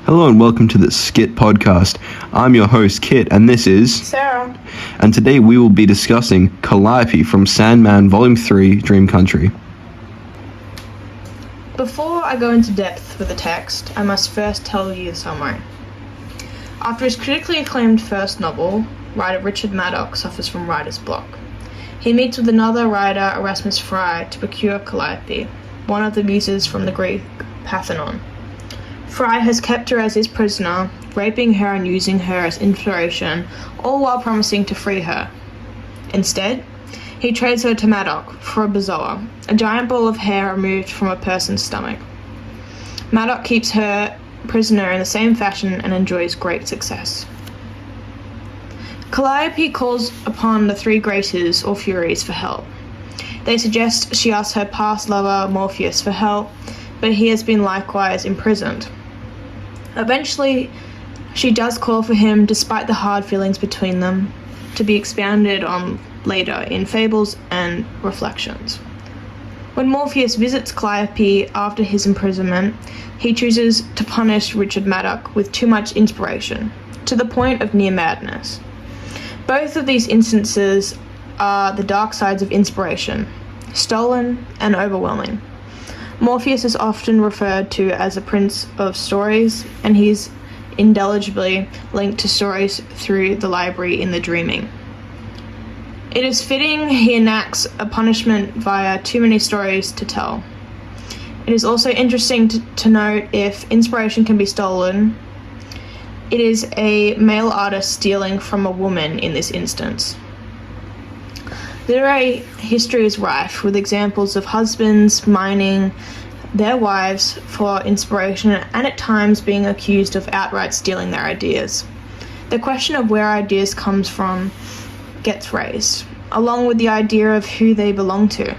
Hello and welcome to the Skit podcast. I'm your host, Kit, and this is Sarah. And today we will be discussing Calliope from Sandman Volume 3, Dream Country. Before I go into depth with the text, I must first tell you the summary. After his critically acclaimed first novel, writer Richard Maddox suffers from writer's block. He meets with another writer, Erasmus Fry, to procure Calliope, one of the muses from the Greek Parthenon. Fry has kept her as his prisoner, raping her and using her as inspiration, all while promising to free her. Instead, he trades her to Maddox for a bezoar, a giant ball of hair removed from a person's stomach. Maddox keeps her prisoner in the same fashion and enjoys great success. Calliope calls upon the three Graces, or Furies, for help. They suggest she asks her past lover Morpheus for help, but he has been likewise imprisoned. Eventually, she does call for him despite the hard feelings between them, to be expounded on later in Fables and Reflections. When Morpheus visits Calliope after his imprisonment, he chooses to punish Richard Maddox with too much inspiration, to the point of near madness. Both of these instances are the dark sides of inspiration, stolen and overwhelming. Morpheus is often referred to as a prince of stories, and he's indelibly linked to stories through the library in The Dreaming. It is fitting he enacts a punishment via too many stories to tell. It is also interesting to note if inspiration can be stolen, it is a male artist stealing from a woman in this instance. Literary history is rife with examples of husbands mining their wives for inspiration and at times being accused of outright stealing their ideas. The question of where ideas comes from gets raised, along with the idea of who they belong to.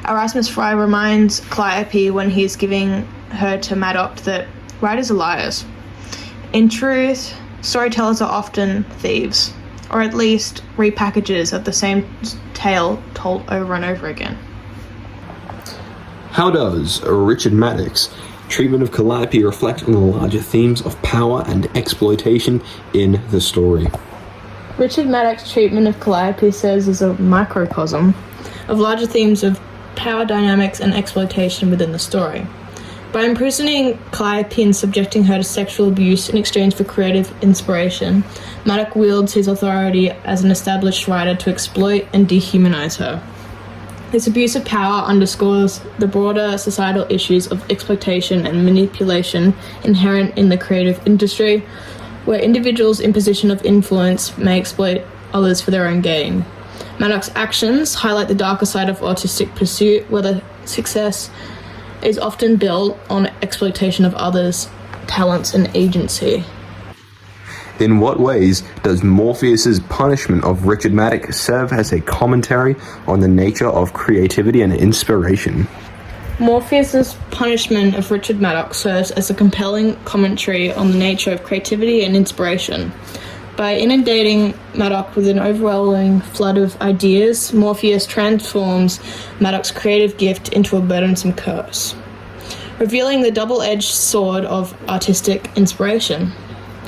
Erasmus Fry reminds Calliope when he is giving her to Maddox that writers are liars. In truth, storytellers are often thieves, or at least repackages of the same tale told over and over again. How does Richard Maddox's treatment of Calliope reflect on the larger themes of power and exploitation in the story? Richard Maddox's treatment of Calliope serves as a microcosm of larger themes of power dynamics and exploitation within the story. By imprisoning Calliope and subjecting her to sexual abuse in exchange for creative inspiration, Maddox wields his authority as an established writer to exploit and dehumanize her. This abuse of power underscores the broader societal issues of exploitation and manipulation inherent in the creative industry, where individuals in position of influence may exploit others for their own gain. Maddox's actions highlight the darker side of artistic pursuit, where the success is often built on exploitation of others' talents and agency. In what ways does Morpheus's punishment of Richard Maddox serve as a commentary on the nature of creativity and inspiration? Morpheus's punishment of Richard Maddox serves as a compelling commentary on the nature of creativity and inspiration. By inundating Maddox with an overwhelming flood of ideas, Morpheus transforms Maddox's creative gift into a burdensome curse, revealing the double-edged sword of artistic inspiration.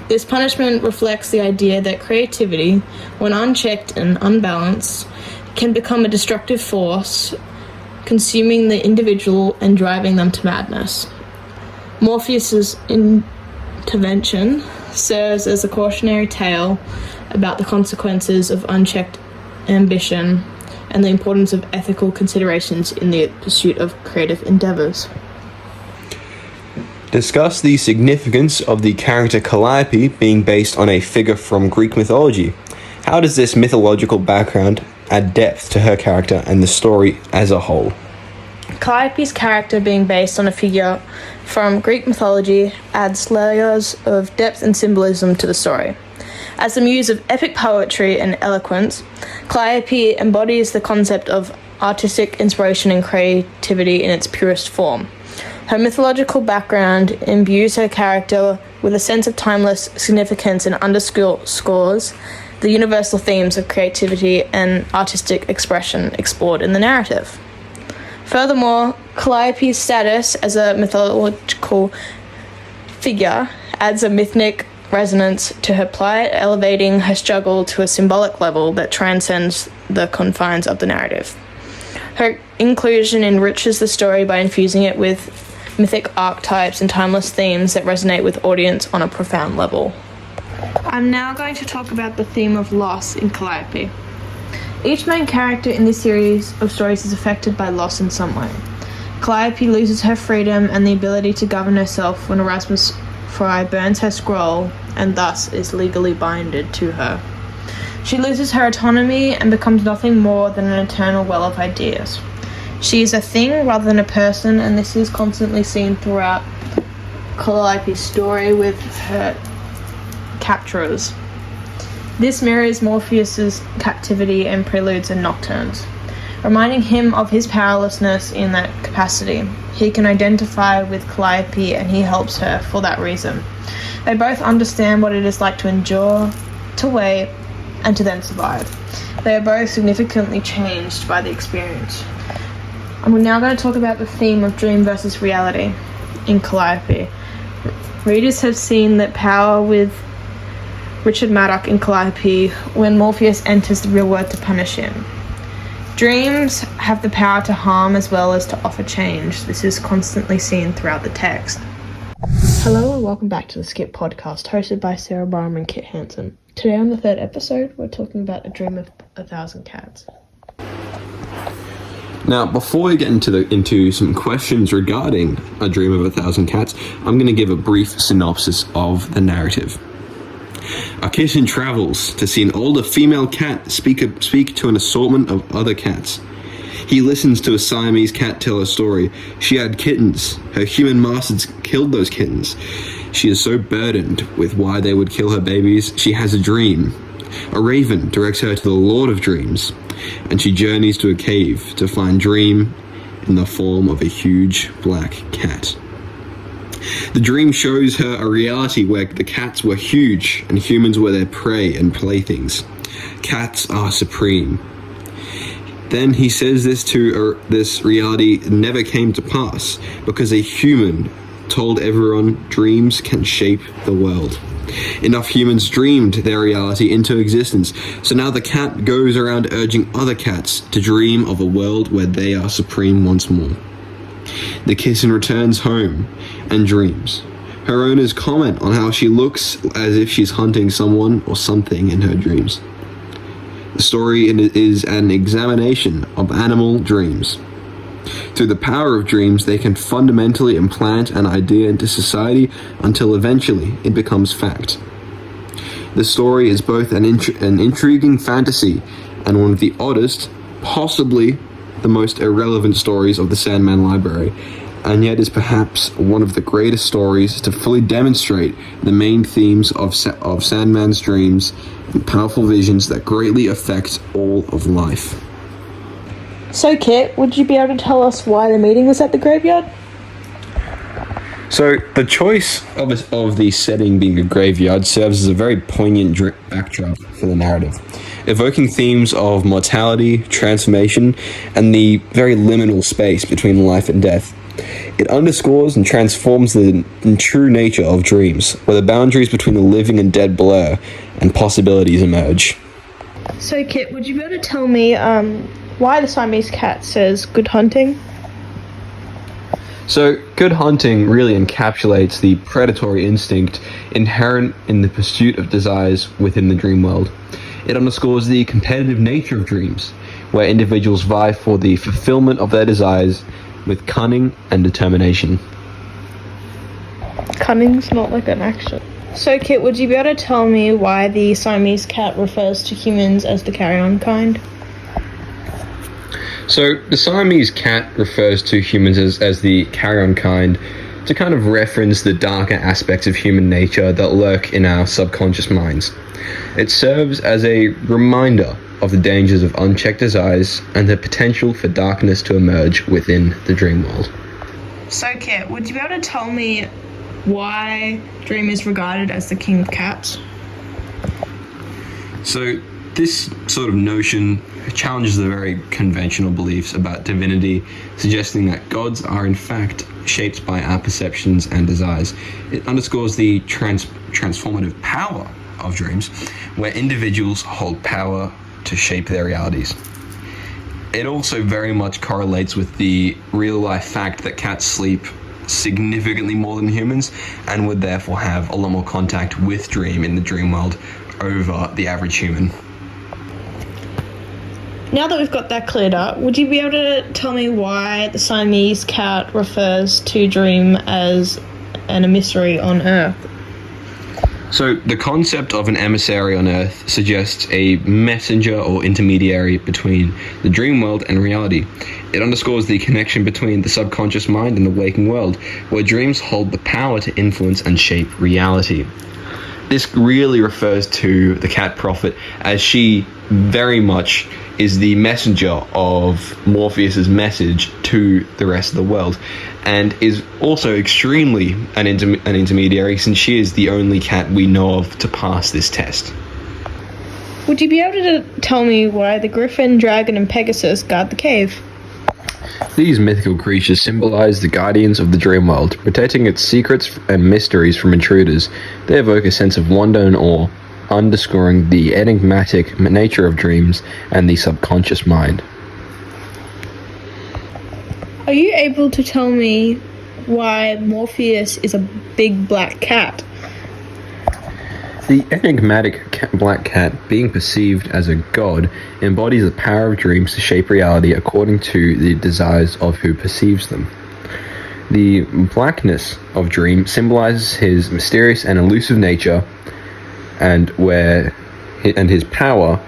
This punishment reflects the idea that creativity, when unchecked and unbalanced, can become a destructive force, consuming the individual and driving them to madness. Morpheus's intervention serves as a cautionary tale about the consequences of unchecked ambition and the importance of ethical considerations in the pursuit of creative endeavors. Discuss the significance of the character Calliope being based on a figure from Greek mythology. How does this mythological background add depth to her character and the story as a whole? Calliope's character being based on a figure from Greek mythology adds layers of depth and symbolism to the story. As the muse of epic poetry and eloquence, Calliope embodies the concept of artistic inspiration and creativity in its purest form. Her mythological background imbues her character with a sense of timeless significance and underscores the universal themes of creativity and artistic expression explored in the narrative. Furthermore, Calliope's status as a mythological figure adds a mythic resonance to her plight, elevating her struggle to a symbolic level that transcends the confines of the narrative. Her inclusion enriches the story by infusing it with mythic archetypes and timeless themes that resonate with audience on a profound level. I'm now going to talk about the theme of loss in Calliope. Each main character in this series of stories is affected by loss in some way. Calliope loses her freedom and the ability to govern herself when Erasmus Fry burns her scroll and thus is legally binded to her. She loses her autonomy and becomes nothing more than an eternal well of ideas. She is a thing rather than a person, and this is constantly seen throughout Calliope's story with her capturers. This mirrors Morpheus's captivity and Preludes and Nocturnes, reminding him of his powerlessness in that capacity. He can identify with Calliope and he helps her for that reason. They both understand what it is like to endure, to wait, and to then survive. They are both significantly changed by the experience. I'm now going to talk about the theme of dream versus reality in Calliope. Readers have seen that power with Richard Maddock in Calliope when Morpheus enters the real world to punish him. Dreams have the power to harm as well as to offer change. This is constantly seen throughout the text. Hello and welcome back to the Skit podcast, hosted by Sarah Barham and Kit Hansen. Today on the third episode, we're talking about A Dream of a Thousand Cats. Now, before we get into some questions regarding A Dream of a Thousand Cats, I'm going to give a brief synopsis of the narrative. A kitten travels to see an older female cat speak to an assortment of other cats. He listens to a Siamese cat tell a story. She had kittens. Her human masters killed those kittens. She is so burdened with why they would kill her babies, she has a dream. A raven directs her to the Lord of Dreams, and she journeys to a cave to find Dream in the form of a huge black cat. The dream shows her a reality where the cats were huge and humans were their prey and playthings. Cats are supreme. Then he says this reality never came to pass because a human told everyone dreams can shape the world. Enough humans dreamed their reality into existence, so now the cat goes around urging other cats to dream of a world where they are supreme once more. The kitten returns home and dreams. Her owners comment on how she looks as if she's hunting someone or something in her dreams. The story is an examination of animal dreams. Through the power of dreams, they can fundamentally implant an idea into society until eventually it becomes fact. The story is both an intriguing fantasy and one of the oddest, possibly the most irrelevant stories of the Sandman library, and yet is perhaps one of the greatest stories to fully demonstrate the main themes of Sandman's dreams and powerful visions that greatly affect all of life. So Kit, would you be able to tell us why the meeting was at the graveyard? So the choice of the setting being a graveyard serves as a very poignant backdrop for the narrative, evoking themes of mortality, transformation, and the very liminal space between life and death. It underscores and transforms the true nature of dreams, where the boundaries between the living and dead blur, and possibilities emerge. So Kit, would you be able to tell me why the Siamese cat says good hunting? So, good hunting really encapsulates the predatory instinct inherent in the pursuit of desires within the dream world. It underscores the competitive nature of dreams, where individuals vie for the fulfillment of their desires with cunning and determination. Cunning's not like an action. So Kit, would you be able to tell me why the Siamese cat refers to humans as the carrion kind? So, the Siamese cat refers to humans as the carrion kind to kind of reference the darker aspects of human nature that lurk in our subconscious minds. It serves as a reminder of the dangers of unchecked desires and the potential for darkness to emerge within the dream world. So Kit, would you be able to tell me why Dream is regarded as the king of cats? So, this sort of notion challenges the very conventional beliefs about divinity, suggesting that gods are in fact shaped by our perceptions and desires. It underscores the transformative power of dreams, where individuals hold power to shape their realities. It also very much correlates with the real-life fact that cats sleep significantly more than humans and would therefore have a lot more contact with dream in the dream world over the average human. Now that we've got that cleared up, would you be able to tell me why the Siamese cat refers to dream as an emissary on Earth? So the concept of an emissary on Earth suggests a messenger or intermediary between the dream world and reality. It underscores the connection between the subconscious mind and the waking world, where dreams hold the power to influence and shape reality. This really refers to the cat prophet, as she very much is the messenger of Morpheus's message to the rest of the world, and is also extremely an intermediary, since she is the only cat we know of to pass this test. Would you be able to tell me why the griffin, dragon, and Pegasus guard the cave? These mythical creatures symbolize the guardians of the dream world, protecting its secrets and mysteries from intruders. They evoke a sense of wonder and awe, underscoring the enigmatic nature of dreams and the subconscious mind. Are you able to tell me why Morpheus is a big black cat? The enigmatic black cat, being perceived as a god, embodies the power of dreams to shape reality according to the desires of who perceives them. The blackness of dream symbolizes his mysterious and elusive nature, and his power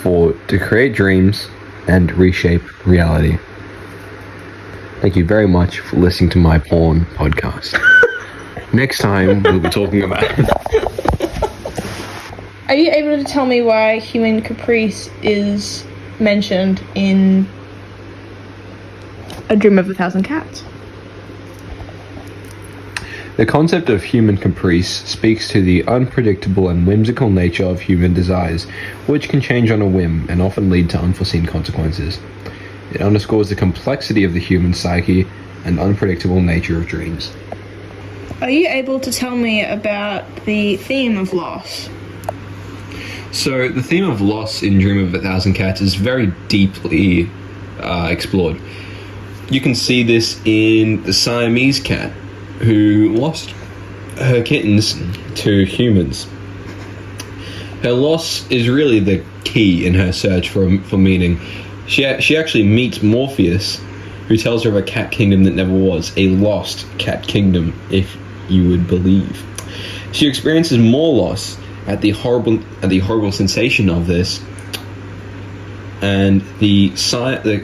to create dreams and reshape reality. Thank you very much for listening to my porn podcast. Next time we'll be talking about... Are you able to tell me why human caprice is mentioned in A Dream of a Thousand Cats? The concept of human caprice speaks to the unpredictable and whimsical nature of human desires, which can change on a whim and often lead to unforeseen consequences. It underscores the complexity of the human psyche and unpredictable nature of dreams. Are you able to tell me about the theme of loss? So the theme of loss in Dream of a Thousand Cats is very deeply explored. You can see this in the Siamese cat, who lost her kittens to humans. Her loss is really the key in her search for meaning. She actually meets Morpheus, who tells her of a cat kingdom that never was, a lost cat kingdom, if you would believe. She experiences more loss at the horrible sensation of this, and the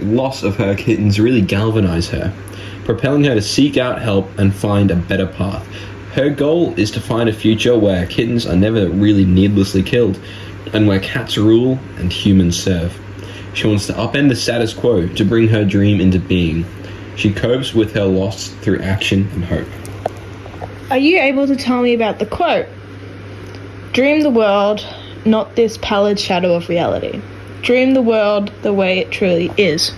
loss of her kittens really galvanize her, propelling her to seek out help and find a better path. Her goal is to find a future where kittens are never really needlessly killed, and where cats rule and humans serve. She wants to upend the status quo to bring her dream into being. She copes with her loss through action and hope. Are you able to tell me about the quote? Dream the world, not this pallid shadow of reality. Dream the world the way it truly is.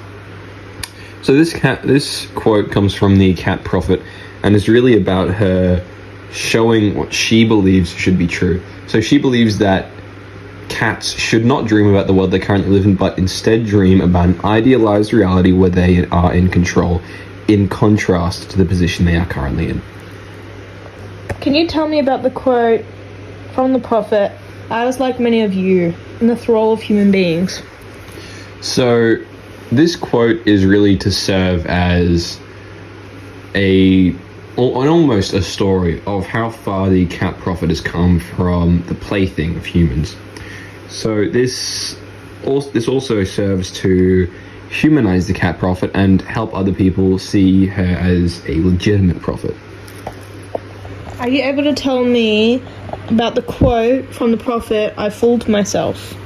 So this quote comes from the cat prophet, and is really about her showing what she believes should be true. So she believes that cats should not dream about the world they currently live in, but instead dream about an idealized reality where they are in control, in contrast to the position they are currently in. Can you tell me about the quote from the prophet, "I was like many of you, in the thrall of human beings"? So this quote is really to serve as almost a story of how far the cat prophet has come from the plaything of humans. So this also serves to humanize the cat prophet and help other people see her as a legitimate prophet. Are you able to tell me about the quote from the prophet, "I fooled myself"?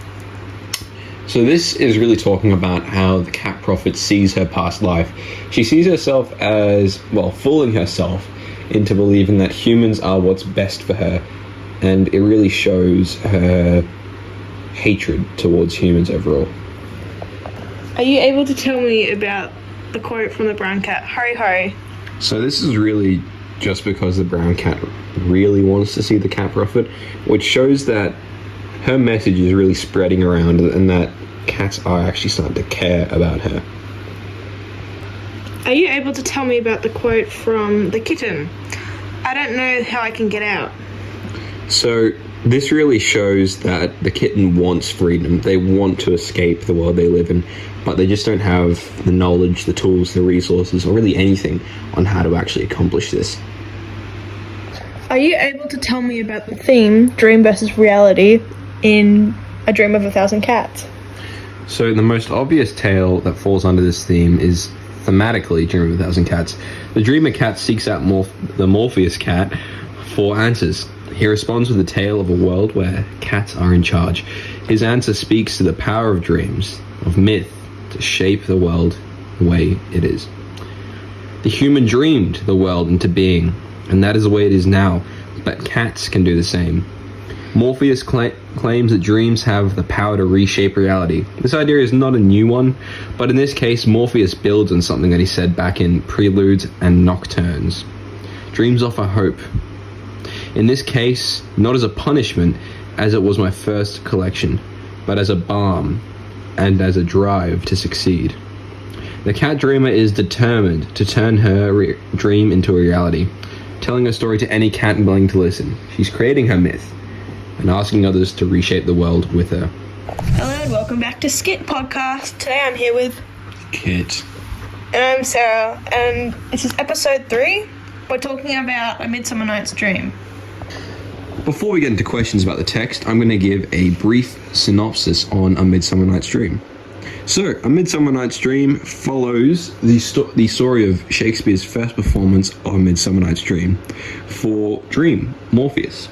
So this is really talking about how the cat prophet sees her past life. She sees herself as, fooling herself into believing that humans are what's best for her, and it really shows her hatred towards humans overall. Are you able to tell me about the quote from the brown cat, "Hurry, hurry"? So this is really just because the brown cat really wants to see the cat profit, which shows that her message is really spreading around and that cats are actually starting to care about her. Are you able to tell me about the quote from the kitten? I don't know how I can get out. So this really shows that the kitten wants freedom. They want to escape the world they live in, but they just don't have the knowledge, the tools, the resources, or really anything on how to actually accomplish this. Are you able to tell me about the theme, dream versus reality, in A Dream of a Thousand Cats? So the most obvious tale that falls under this theme is thematically Dream of a Thousand Cats. The dreamer cat seeks out the Morpheus cat for answers. He responds with a tale of a world where cats are in charge. His answer speaks to the power of dreams, of myth, to shape the world the way it is. The human dreamed the world into being, and that is the way it is now, but cats can do the same. Morpheus claims that dreams have the power to reshape reality. This idea is not a new one, but in this case, Morpheus builds on something that he said back in Preludes and Nocturnes. Dreams offer hope. In this case, not as a punishment, as it was my first collection, but as a balm and as a drive to succeed. The cat dreamer is determined to turn her dream into a reality, telling her story to any cat willing to listen. She's creating her myth and asking others to reshape the world with her. Hello and welcome back to Skit Podcast. Today I'm here with Kit. and I'm Sarah, and this is episode 3. We're talking about A Midsummer Night's Dream. Before we get into questions about the text, I'm going to give a brief synopsis on A Midsummer Night's Dream. So, A Midsummer Night's Dream follows the story of Shakespeare's first performance of A Midsummer Night's Dream for Dream, Morpheus.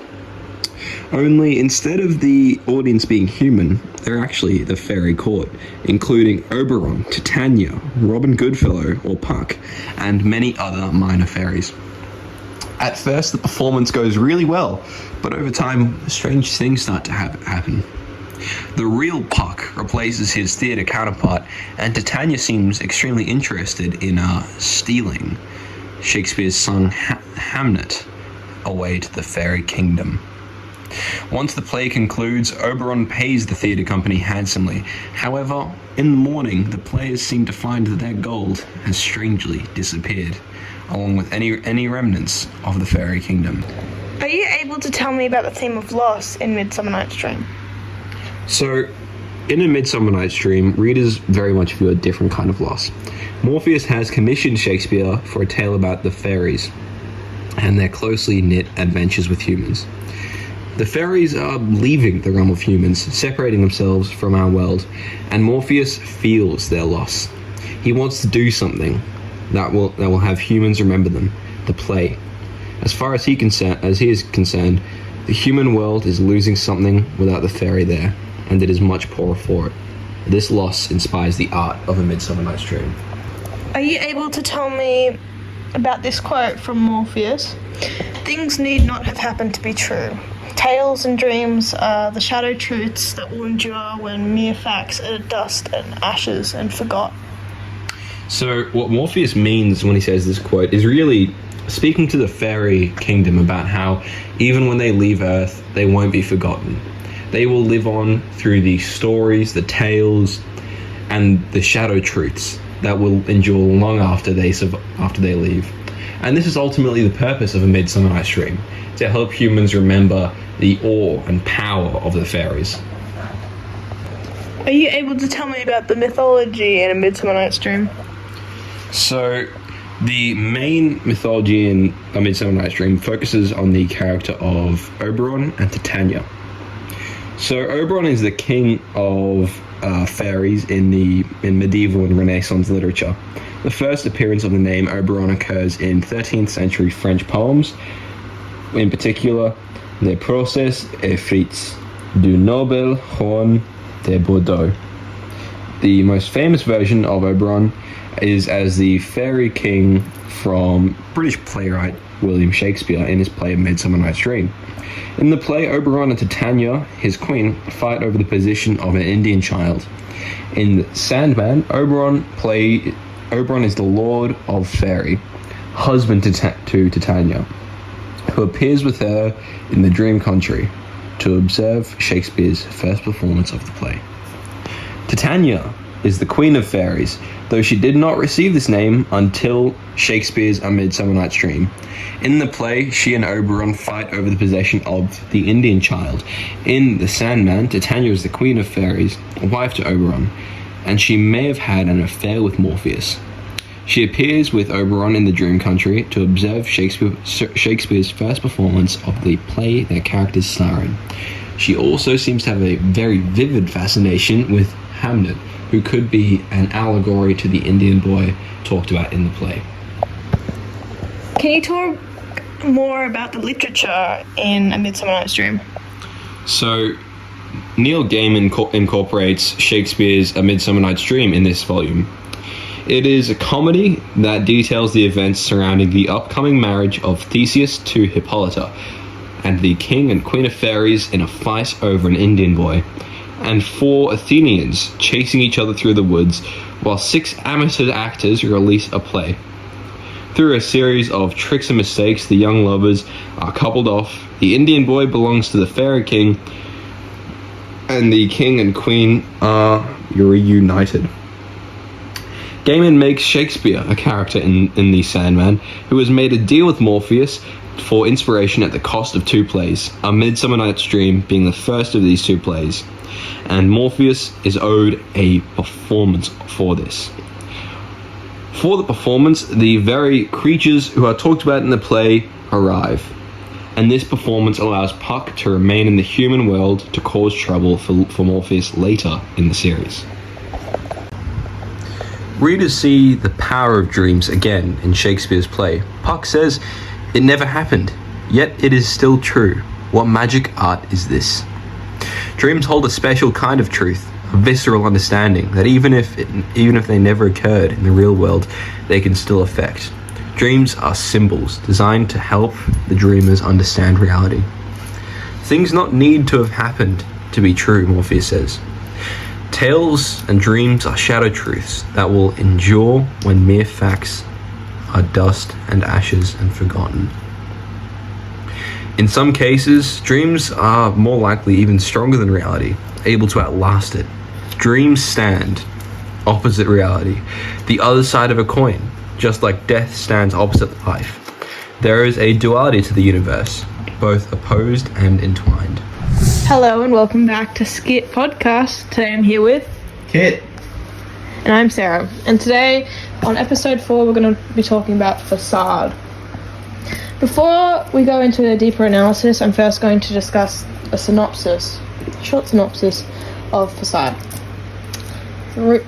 Only instead of the audience being human, they're actually the fairy court, including Oberon, Titania, Robin Goodfellow, or Puck, and many other minor fairies. At first, the performance goes really well, but over time, strange things start to happen. The real Puck replaces his theatre counterpart, and Titania seems extremely interested in stealing Shakespeare's song Hamnet away to the fairy kingdom. Once the play concludes, Oberon pays the theatre company handsomely. However, in the morning, the players seem to find that their gold has strangely disappeared, along with any remnants of the fairy kingdom. Are you able to tell me about the theme of loss in Midsummer Night's Dream? So, in A Midsummer Night's Dream, readers very much feel a different kind of loss. Morpheus has commissioned Shakespeare for a tale about the fairies and their closely knit adventures with humans. The fairies are leaving the realm of humans, separating themselves from our world, and Morpheus feels their loss. He wants to do something that will have humans remember them, the play. As far as he is concerned, the human world is losing something without the fairy there, and it is much poorer for it. This loss inspires the art of A Midsummer Night's Dream. Are you able to tell me about this quote from Morpheus? Things need not have happened to be true. Tales and dreams are the shadow truths that will endure when mere facts are dust and ashes and forgot. So what Morpheus means when he says this quote is really speaking to the fairy kingdom about how even when they leave Earth, they won't be forgotten. They will live on through the stories, the tales, and the shadow truths that will endure long after they leave. And this is ultimately the purpose of A Midsummer Night's Dream, to help humans remember the awe and power of the fairies. Are you able to tell me about the mythology in A Midsummer Night's Dream? So, the main mythology in A Midsummer Night's Dream focuses on the character of Oberon and Titania. So, Oberon is the king of fairies in medieval and Renaissance literature. The first appearance of the name Oberon occurs in 13th century French poems, in particular, Les Procès et Frites du Noble Juan de Bordeaux. The most famous version of Oberon is as the fairy king from British playwright William Shakespeare in his play A Midsummer Night's Dream. In the play, Oberon and Titania, his queen, fight over the position of an Indian child. In Sandman, Oberon is the lord of fairy. husband to Titania, who appears with her in the dream country to observe Shakespeare's first performance of the play. Titania is the Queen of Fairies, though she did not receive this name until Shakespeare's A Midsummer Night's Dream. In the play, she and Oberon fight over the possession of the Indian child. In The Sandman, Titania is the Queen of Fairies, wife to Oberon, and she may have had an affair with Morpheus. She appears with Oberon in the dream country to observe Shakespeare's first performance of the play their characters star in. She also seems to have a very vivid fascination with Hamnet, who could be an allegory to the Indian boy talked about in the play. Can you talk more about the literature in A Midsummer Night's Dream? So, Neil Gaiman incorporates Shakespeare's A Midsummer Night's Dream in this volume. It is a comedy that details the events surrounding the upcoming marriage of Theseus to Hippolyta, and the king and queen of fairies in a fight over an Indian boy, and 4 Athenians chasing each other through the woods, while 6 amateur actors release a play. Through a series of tricks and mistakes, the young lovers are coupled off, the Indian boy belongs to the fairy king, and the king and queen are reunited. Gaiman makes Shakespeare a character in The Sandman, who has made a deal with Morpheus for inspiration at the cost of 2 plays, A Midsummer Night's Dream being the first of these 2 plays, and Morpheus is owed a performance for this. For the performance, the very creatures who are talked about in the play arrive, and this performance allows Puck to remain in the human world to cause trouble for Morpheus later in the series. Readers see the power of dreams again in Shakespeare's play. Puck says, "It never happened, yet it is still true. What magic art is this?" Dreams hold a special kind of truth, a visceral understanding that even if they never occurred in the real world, they can still affect. Dreams are symbols designed to help the dreamers understand reality. Things not need to have happened to be true, Morpheus says. Tales and dreams are shadow truths that will endure when mere facts are dust and ashes and forgotten. In some cases, dreams are more likely even stronger than reality, able to outlast it. Dreams stand opposite reality, the other side of a coin, just like death stands opposite life. There is a duality to the universe, both opposed and entwined. Hello and welcome back to Skit podcast. Today I'm here with Kit. And I'm Sarah. And today on episode 4 we're going to be talking about Facade. Before we go into a deeper analysis, I'm first going to discuss a short synopsis of Facade.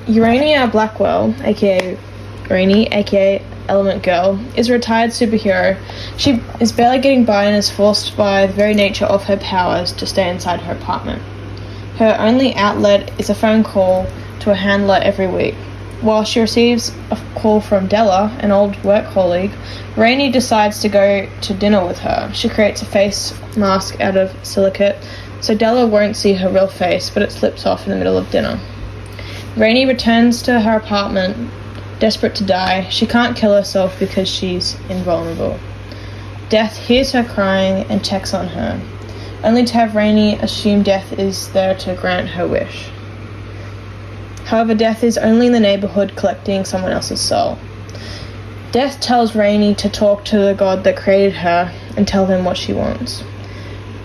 Urania Blackwell, aka Rainy, aka Element Girl, is a retired superhero. She is barely getting by and is forced by the very nature of her powers to stay inside her apartment. Her only outlet is a phone call to a handler every week. While she receives a call from Della, an old work colleague, Rainy decides to go to dinner with her. She creates a face mask out of silicate, so Della won't see her real face, but it slips off in the middle of dinner. Rainy returns to her apartment, desperate to die. She can't kill herself because she's invulnerable. Death hears her crying and checks on her, only to have Rainy assume Death is there to grant her wish. However, Death is only in the neighborhood collecting someone else's soul. Death tells Rainy to talk to the god that created her and tell him what she wants.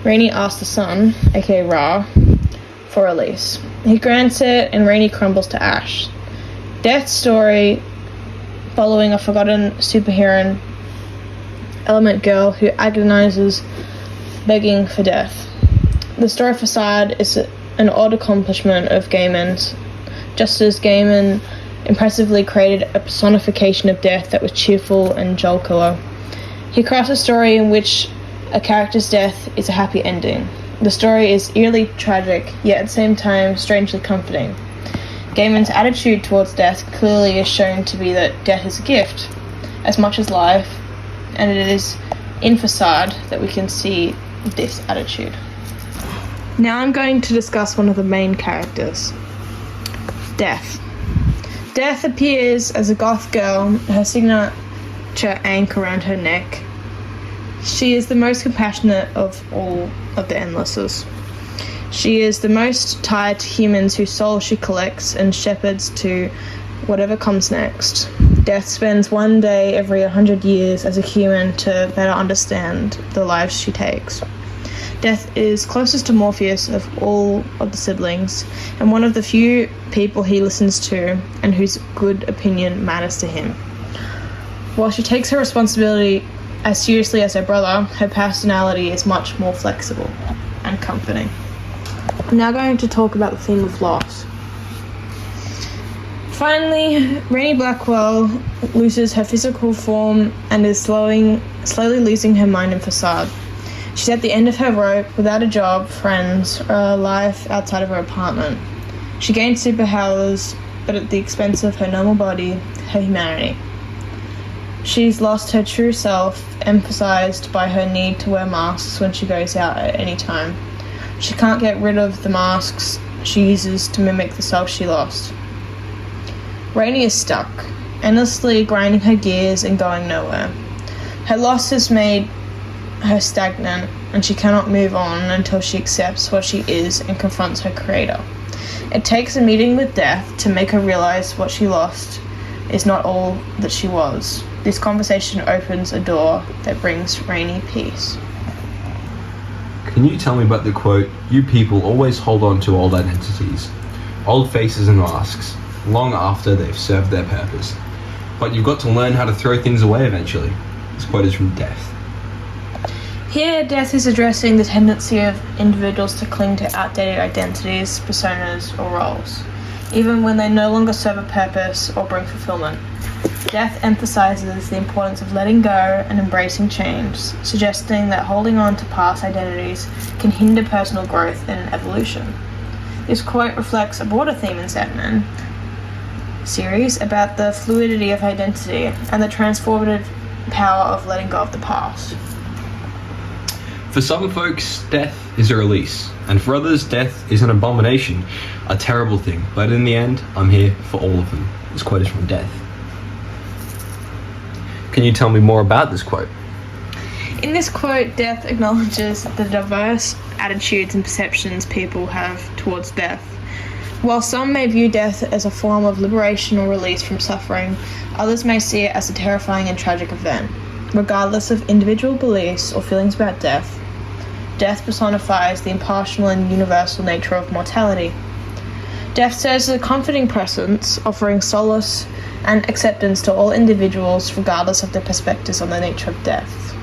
Rainy asks the sun, aka Ra, for release. He grants it and Rainy crumbles to ash. Death's story, following a forgotten superhero, Element Girl, who agonizes begging for death. The story of Facade is an odd accomplishment of Gaiman's, just as Gaiman impressively created a personification of death that was cheerful and jocular. He crafts a story in which a character's death is a happy ending. The story is eerily tragic, yet at the same time strangely comforting. Gaiman's attitude towards death clearly is shown to be that death is a gift, as much as life, and it is in Facade that we can see this attitude. Now I'm going to discuss one of the main characters, Death. Death appears as a goth girl. Her anchor around her neck. She is the most compassionate of all of the endlesses. She is the most tied to humans whose souls she collects and shepherds to whatever comes next. Death spends one day every 100 years as a human to better understand the lives she takes. Death is closest to Morpheus of all of the siblings, and one of the few people he listens to and whose good opinion matters to him. While she takes her responsibility as seriously as her brother, her personality is much more flexible and comforting. I'm now going to talk about the theme of loss. Finally, Rainey Blackwell loses her physical form and is slowly losing her mind and facade. She's at the end of her rope, without a job, friends, or a life outside of her apartment. She gains superpowers, but at the expense of her normal body, her humanity. She's lost her true self, emphasized by her need to wear masks when she goes out at any time. She can't get rid of the masks she uses to mimic the self she lost. Rainey is stuck, endlessly grinding her gears and going nowhere. Her loss has made her stagnant, and she cannot move on until she accepts what she is and confronts her creator. It takes a meeting with death to make her realize what she lost is not all that she was. This conversation opens a door that brings Rainey peace. Can you tell me about the quote, "You people always hold on to old identities, old faces and masks, long after they've served their purpose. But you've got to learn how to throw things away eventually." This quote is from Death. Here, Death is addressing the tendency of individuals to cling to outdated identities, personas, or roles, even when they no longer serve a purpose or bring fulfillment. Death emphasizes the importance of letting go and embracing change, suggesting that holding on to past identities can hinder personal growth and evolution. This quote reflects a broader theme in Sandman series about the fluidity of identity and the transformative power of letting go of the past. For some folks, death is a release, and for others, death is an abomination, a terrible thing. But in the end, I'm here for all of them. This quote is from Death. Can you tell me more about this quote? In this quote, Death acknowledges the diverse attitudes and perceptions people have towards death. While some may view death as a form of liberation or release from suffering, others may see it as a terrifying and tragic event. Regardless of individual beliefs or feelings about death, death personifies the impartial and universal nature of mortality. Death serves as a comforting presence, offering solace and acceptance to all individuals regardless of their perspectives on the nature of death.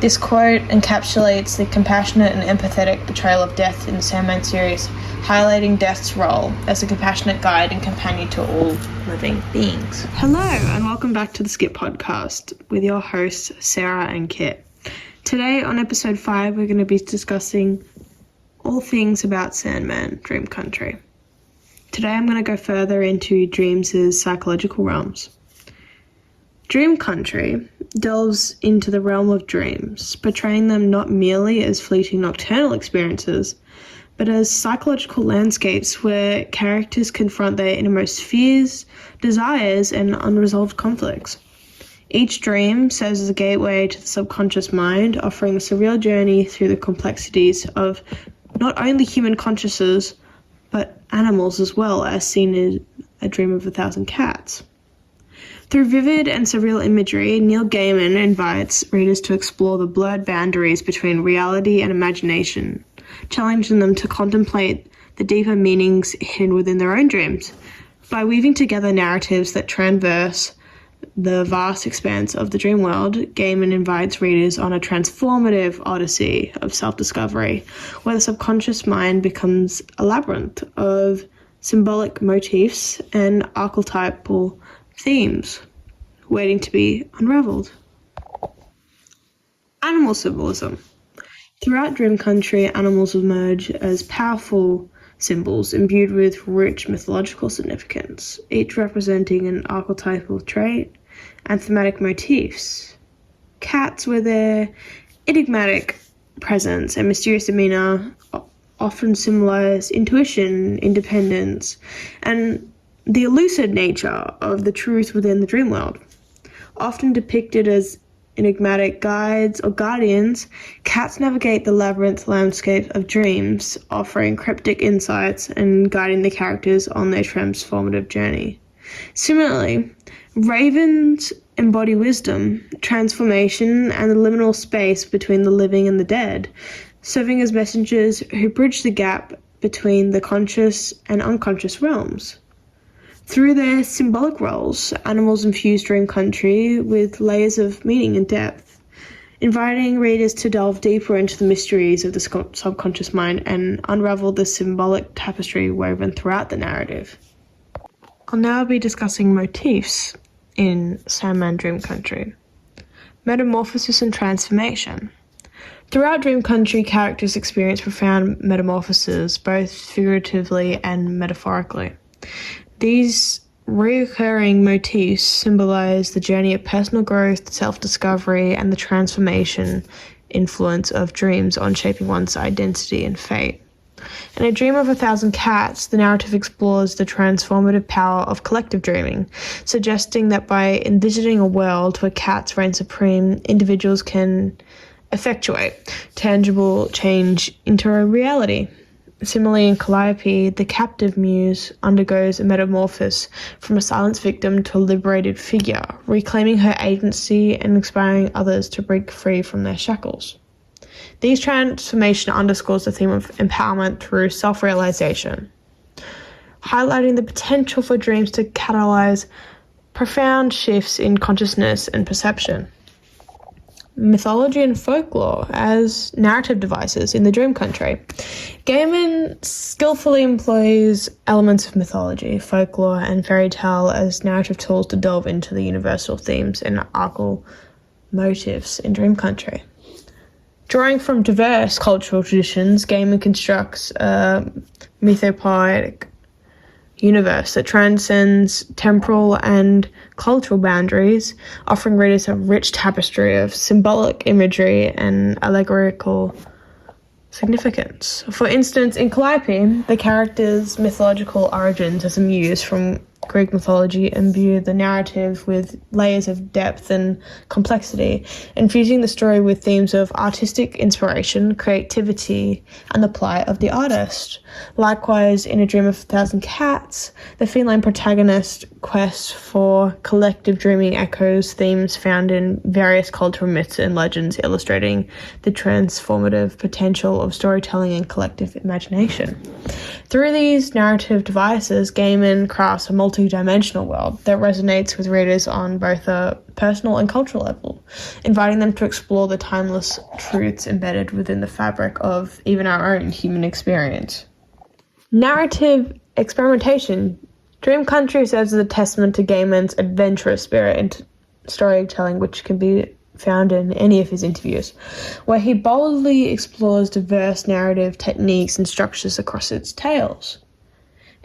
This quote encapsulates the compassionate and empathetic portrayal of death in the Sandman series, highlighting death's role as a compassionate guide and companion to all living beings. Hello, and welcome back to the Skit podcast with your hosts, Sarah and Kit. Today, on episode 5, we're going to be discussing all things about Sandman, Dream Country. Today, I'm going to go further into dreams' psychological realms. Dream Country delves into the realm of dreams, portraying them not merely as fleeting nocturnal experiences, but as psychological landscapes where characters confront their innermost fears, desires, and unresolved conflicts. Each dream serves as a gateway to the subconscious mind, offering a surreal journey through the complexities of not only human consciousness, but animals as well, as seen in A Dream of a Thousand Cats. Through vivid and surreal imagery, Neil Gaiman invites readers to explore the blurred boundaries between reality and imagination, challenging them to contemplate the deeper meanings hidden within their own dreams. By weaving together narratives that traverse the vast expanse of the dream world, Gaiman invites readers on a transformative odyssey of self-discovery, where the subconscious mind becomes a labyrinth of symbolic motifs and archetypal themes waiting to be unraveled. Animal symbolism. Throughout Dream Country, animals emerge as powerful symbols imbued with rich mythological significance, each representing an archetypal trait and thematic motifs. Cats, with their enigmatic presence and mysterious demeanor, often symbolize intuition, independence, and the elusive nature of the truth within the dream world. Often depicted as enigmatic guides or guardians, cats navigate the labyrinth landscape of dreams, offering cryptic insights and guiding the characters on their transformative journey. Similarly, ravens embody wisdom, transformation, and the liminal space between the living and the dead, serving as messengers who bridge the gap between the conscious and unconscious realms. Through their symbolic roles, animals infuse dream country with layers of meaning and depth, inviting readers to delve deeper into the mysteries of the subconscious mind and unravel the symbolic tapestry woven throughout the narrative. I'll now be discussing motifs in Sandman Dream Country. Metamorphosis and transformation. Throughout Dream Country, characters experience profound metamorphoses, both figuratively and metaphorically. These recurring motifs symbolize the journey of personal growth, self-discovery, and the transformation influence of dreams on shaping one's identity and fate. In A Dream of a Thousand Cats, the narrative explores the transformative power of collective dreaming, suggesting that by envisioning a world where cats reign supreme, individuals can effectuate tangible change into a reality. Similarly, in Calliope, the captive muse undergoes a metamorphosis from a silenced victim to a liberated figure, reclaiming her agency and inspiring others to break free from their shackles. These transformation underscores the theme of empowerment through self-realization, highlighting the potential for dreams to catalyze profound shifts in consciousness and perception. Mythology and folklore as narrative devices in the Dream Country. Gaiman skillfully employs elements of mythology, folklore, and fairy tale as narrative tools to delve into the universal themes and archetypal motifs in Dream Country. Drawing from diverse cultural traditions, Gaiman constructs a mythopoetic universe that transcends temporal and cultural boundaries, offering readers a rich tapestry of symbolic imagery and allegorical significance. For instance, in Calliope, the character's mythological origins as a muse from Greek mythology imbue the narrative with layers of depth and complexity, infusing the story with themes of artistic inspiration, creativity, and the plight of the artist. Likewise, in A Dream of a Thousand Cats, the feline protagonist's quest for collective dreaming echoes themes found in various cultural myths and legends, illustrating the transformative potential of storytelling and collective imagination. Through these narrative devices, Gaiman crafts a multi-dimensional world that resonates with readers on both a personal and cultural level, inviting them to explore the timeless truths embedded within the fabric of even our own human experience. Narrative experimentation. Dream Country serves as a testament to Gaiman's adventurous spirit and storytelling, which can be found in any of his interviews, where he boldly explores diverse narrative techniques and structures across its tales.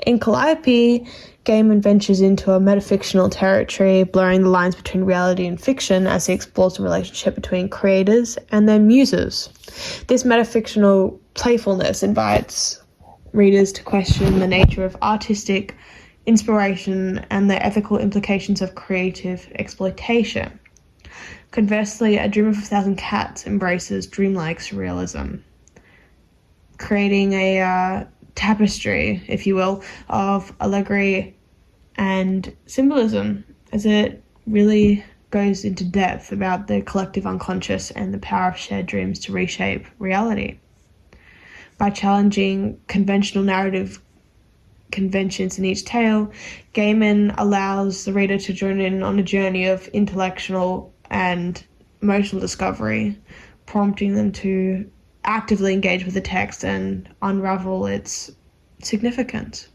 In Calliope, Gaiman ventures into a metafictional territory, blurring the lines between reality and fiction as he explores the relationship between creators and their muses. This metafictional playfulness invites readers to question the nature of artistic inspiration and the ethical implications of creative exploitation. Conversely, A Dream of a Thousand Cats embraces dreamlike surrealism, creating a tapestry, if you will, of allegory and symbolism, as it really goes into depth about the collective unconscious and the power of shared dreams to reshape reality. By challenging conventional narrative conventions in each tale, Gaiman allows the reader to join in on a journey of intellectual and emotional discovery, prompting them to actively engage with the text and unravel its significance.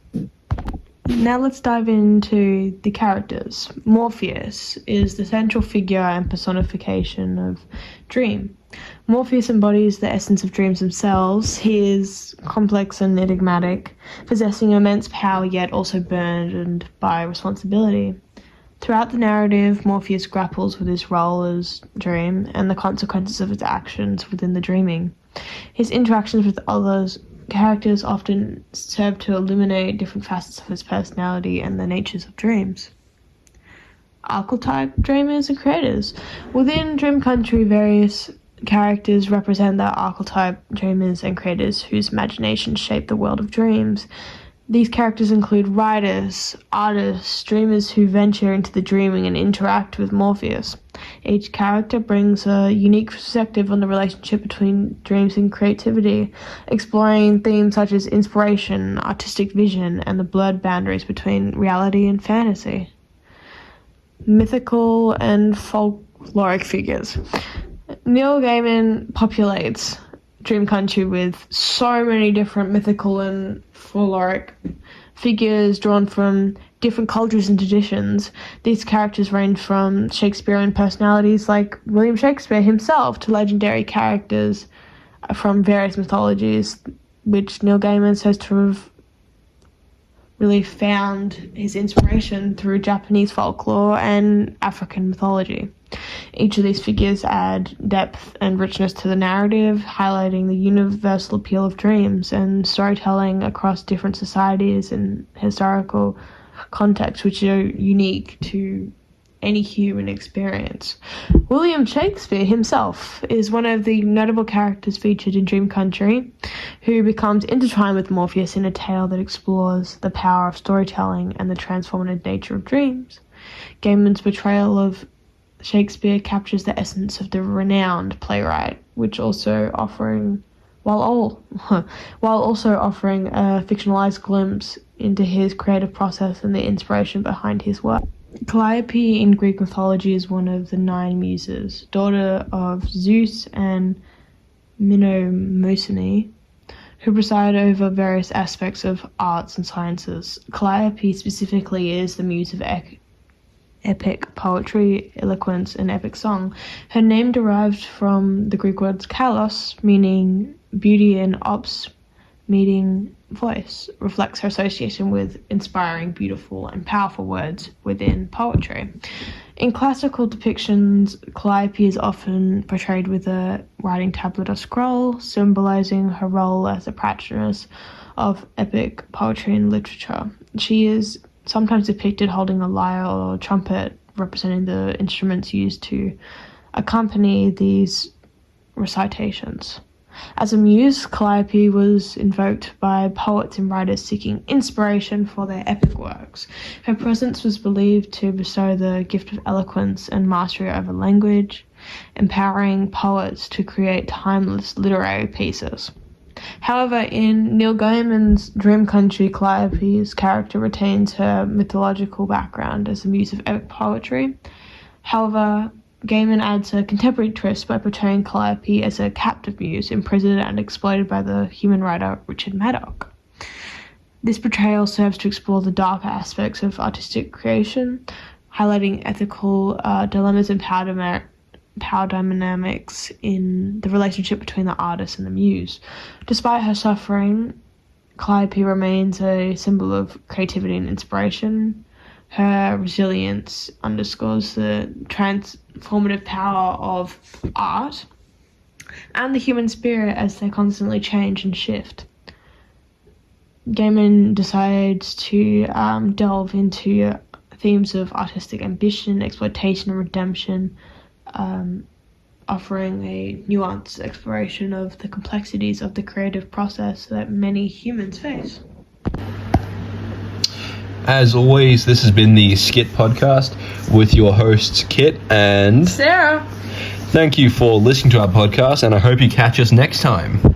Now let's dive into the characters. Morpheus is the central figure and personification of dream. Morpheus embodies the essence of dreams themselves. He is complex and enigmatic, possessing immense power yet also burdened by responsibility. Throughout the narrative, Morpheus grapples with his role as dream and the consequences of his actions within the dreaming. His interactions with others characters often serve to illuminate different facets of his personality and the natures of dreams. archetype dreamers and creators. Within Dream Country, various characters represent their archetype dreamers and creators whose imaginations shape the world of dreams. These characters include writers, artists, dreamers who venture into the dreaming and interact with Morpheus. Each character brings a unique perspective on the relationship between dreams and creativity, exploring themes such as inspiration, artistic vision, and the blurred boundaries between reality and fantasy. Mythical and folkloric figures. Neil Gaiman populates Dream Country with so many different mythical and folkloric figures drawn from different cultures and traditions. These characters range from Shakespearean personalities like William Shakespeare himself to legendary characters from various mythologies, which Neil Gaiman says to have really found his inspiration through Japanese folklore and African mythology. Each of these figures add depth and richness to the narrative, highlighting the universal appeal of dreams and storytelling across different societies and historical contexts, which are unique to any human experience. William Shakespeare himself is one of the notable characters featured in Dream Country, who becomes intertwined with Morpheus in a tale that explores the power of storytelling and the transformative nature of dreams. Gaiman's portrayal of Shakespeare captures the essence of the renowned playwright, while also offering a fictionalized glimpse into his creative process and the inspiration behind his work. Calliope in Greek mythology is one of the 9 muses, daughter of Zeus and Mnemosyne, who preside over various aspects of arts and sciences. Calliope specifically is the muse of epic poetry, eloquence, and epic song. Her name derived from the Greek words kalos, meaning beauty, and ops, meaning voice, reflects her association with inspiring, beautiful, and powerful words within poetry. In classical depictions, Calliope is often portrayed with a writing tablet or scroll, symbolizing her role as a patroness of epic poetry and literature. She is sometimes depicted holding a lyre or trumpet, representing the instruments used to accompany these recitations. As a muse, Calliope was invoked by poets and writers seeking inspiration for their epic works. Her presence was believed to bestow the gift of eloquence and mastery over language, empowering poets to create timeless literary pieces. However, in Neil Gaiman's Dream Country, Calliope's character retains her mythological background as a muse of epic poetry. However, Gaiman adds a contemporary twist by portraying Calliope as a captive muse, imprisoned and exploited by the human writer Richard Maddock. This portrayal serves to explore the darker aspects of artistic creation, highlighting ethical dilemmas and power dynamics in the relationship between the artist and the muse. Despite her suffering, Calliope remains a symbol of creativity and inspiration. Her resilience underscores the transformative power of art and the human spirit as they constantly change and shift. Gaiman decides to delve into themes of artistic ambition, exploitation, and redemption, offering a nuanced exploration of the complexities of the creative process that many humans face. As always, this has been the Skit podcast with your hosts Kit and Sarah. Thank you for listening to our podcast, and I hope you catch us next time.